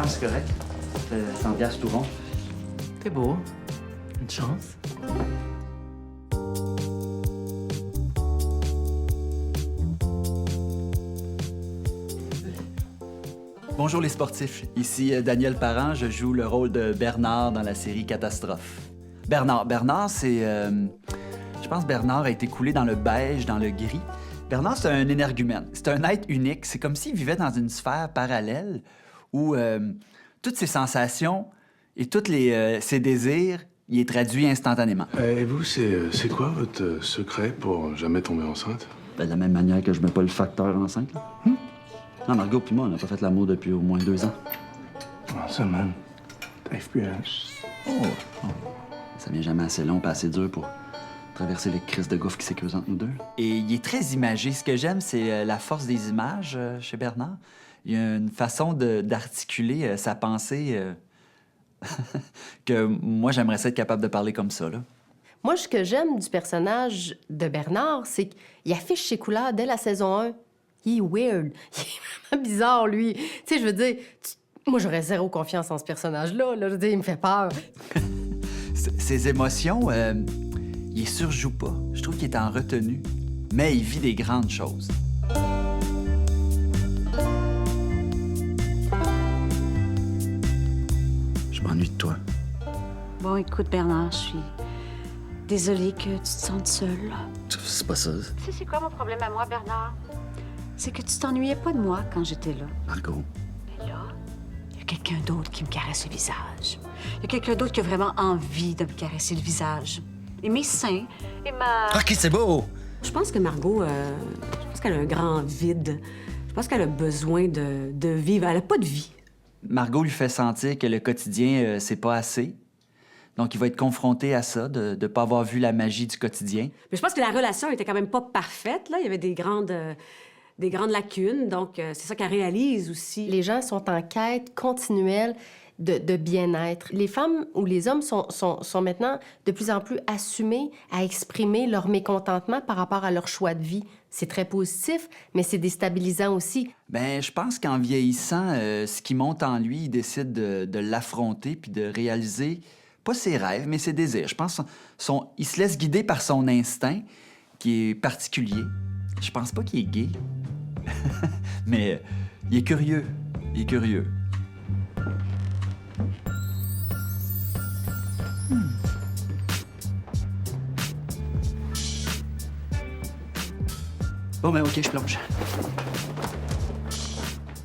Non, c'est correct. 100 piastres tout rond. T'es beau. Une chance. Bonjour les sportifs, ici Daniel Parent, je joue le rôle de Bernard dans la série Catastrophe. Bernard, c'est... je pense que Bernard a été coulé dans le beige, dans le gris. Bernard, c'est un énergumène, c'est un être unique, c'est comme s'il vivait dans une sphère parallèle où toutes ses sensations et tous ses désirs, il est traduit instantanément. Et vous, c'est quoi votre secret pour jamais tomber enceinte? Ben, de la même manière que je mets pas le facteur enceinte. Là. Non, Margot puis moi, on n'a pas fait l'amour depuis au moins 2 ans. Comment ça, man? T'as FPS? Ça vient jamais assez long pas assez dur pour traverser les crises de gouffre qui s'écreusent entre nous deux. Et il est très imagé. Ce que j'aime, c'est la force des images chez Bernard. Il y a une façon d'articuler sa pensée que moi, j'aimerais ça être capable de parler comme ça, là. Moi, ce que j'aime du personnage de Bernard, c'est qu'il affiche ses couleurs dès la saison 1. Il est weird. Il est vraiment bizarre, lui. Tu sais, je veux dire, moi, j'aurais zéro confiance en ce personnage-là. Là. Je veux dire, il me fait peur. Ses émotions, il surjoue pas. Je trouve qu'il est en retenue. Mais il vit des grandes choses. Je m'ennuie de toi. Bon, écoute, Bernard, je suis désolée que tu te sentes seule. C'est pas ça. Tu sais, c'est quoi mon problème à moi, Bernard? C'est que tu t'ennuyais pas de moi quand j'étais là. Margot. Mais là, il y a quelqu'un d'autre qui me caresse le visage. Il y a quelqu'un d'autre qui a vraiment envie de me caresser le visage. Et mes seins, et ma... OK, c'est beau! Je pense que Margot, je pense qu'elle a un grand vide. Je pense qu'elle a besoin de vivre. Elle a pas de vie. Margot lui fait sentir que le quotidien, c'est pas assez. Donc, il va être confronté à ça, de ne pas avoir vu la magie du quotidien. Mais je pense que la relation était quand même pas parfaite, là. Il y avait des grandes lacunes. Donc, c'est ça qu'elle réalise aussi. Les gens sont en quête continuelle de bien-être. Les femmes ou les hommes sont maintenant de plus en plus assumés à exprimer leur mécontentement par rapport à leur choix de vie. C'est très positif, mais c'est déstabilisant aussi. Ben, je pense qu'en vieillissant, ce qui monte en lui, il décide de l'affronter puis de réaliser, pas ses rêves, mais ses désirs. Je pense il se laisse guider par son instinct, qui est particulier. Je pense pas qu'il est gay, mais il est curieux. Il est curieux. Bon, ben OK, je plonge.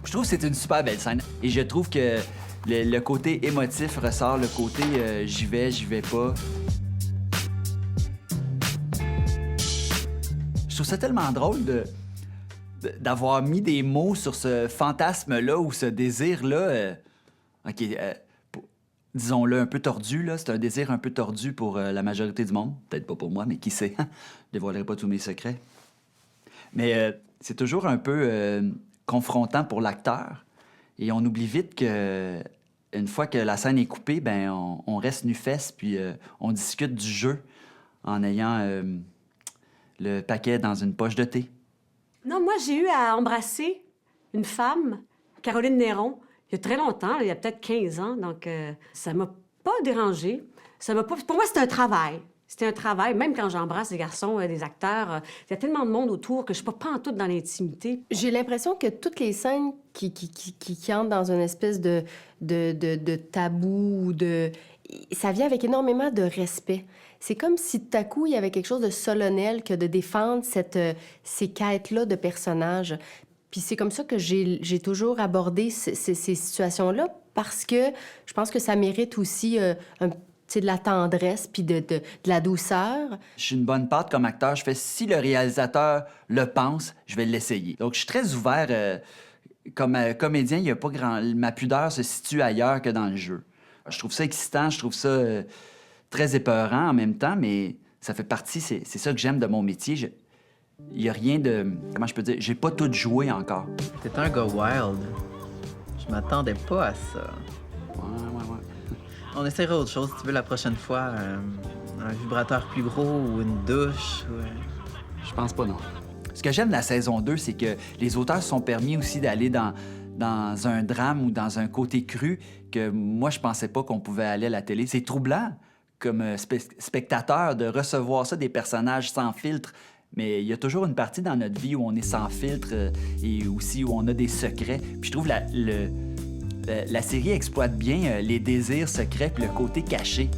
Je trouve que c'est une super belle scène. Et je trouve que le côté émotif ressort, le côté j'y vais pas. Je trouve ça tellement drôle d'avoir mis des mots sur ce fantasme-là ou ce désir-là. OK, disons-le, un peu tordu, là. C'est un désir un peu tordu pour la majorité du monde. Peut-être pas pour moi, mais qui sait? Je dévoilerai pas tous mes secrets. Mais c'est toujours un peu confrontant pour l'acteur. Et on oublie vite que une fois que la scène est coupée, ben on reste nu-fesse, puis on discute du jeu en ayant le paquet dans une poche de thé. Non, moi, j'ai eu à embrasser une femme, Caroline Néron, il y a très longtemps, là, il y a peut-être 15 ans. Donc, ça m'a pas dérangée. Pour moi, c'était un travail. C'était un travail, même quand j'embrasse des garçons, des acteurs. Il y a tellement de monde autour que je suis pas en tout dans l'intimité. J'ai l'impression que toutes les scènes qui entrent dans une espèce de tabou, ça vient avec énormément de respect. C'est comme si tout à coup, il y avait quelque chose de solennel que de défendre ces quêtes-là de personnages. Puis c'est comme ça que j'ai toujours abordé ces situations-là, parce que je pense que ça mérite aussi de la tendresse puis de la douceur. Je suis une bonne patte comme acteur. Je fais, si le réalisateur le pense, je vais l'essayer. Donc, je suis très ouvert. Comme comédien, il y a pas grand... Ma pudeur se situe ailleurs que dans le jeu. Je trouve ça excitant, je trouve ça très épeurant en même temps, mais ça fait partie... C'est ça que j'aime de mon métier. Il y a rien de... Comment je peux dire? J'ai pas tout joué encore. T'es un gars wild. Je m'attendais pas à ça. Ouais. On essaiera autre chose, si tu veux, la prochaine fois. Un vibrateur plus gros ou une douche. Je pense pas, non. Ce que j'aime de la saison 2, c'est que les auteurs se sont permis aussi d'aller dans dans un drame ou dans un côté cru que moi, je pensais pas qu'on pouvait aller à la télé. C'est troublant comme spectateur de recevoir ça, des personnages sans filtre. Mais il y a toujours une partie dans notre vie où on est sans filtre et aussi où on a des secrets. Puis je trouve la série exploite bien les désirs secrets puis le côté caché.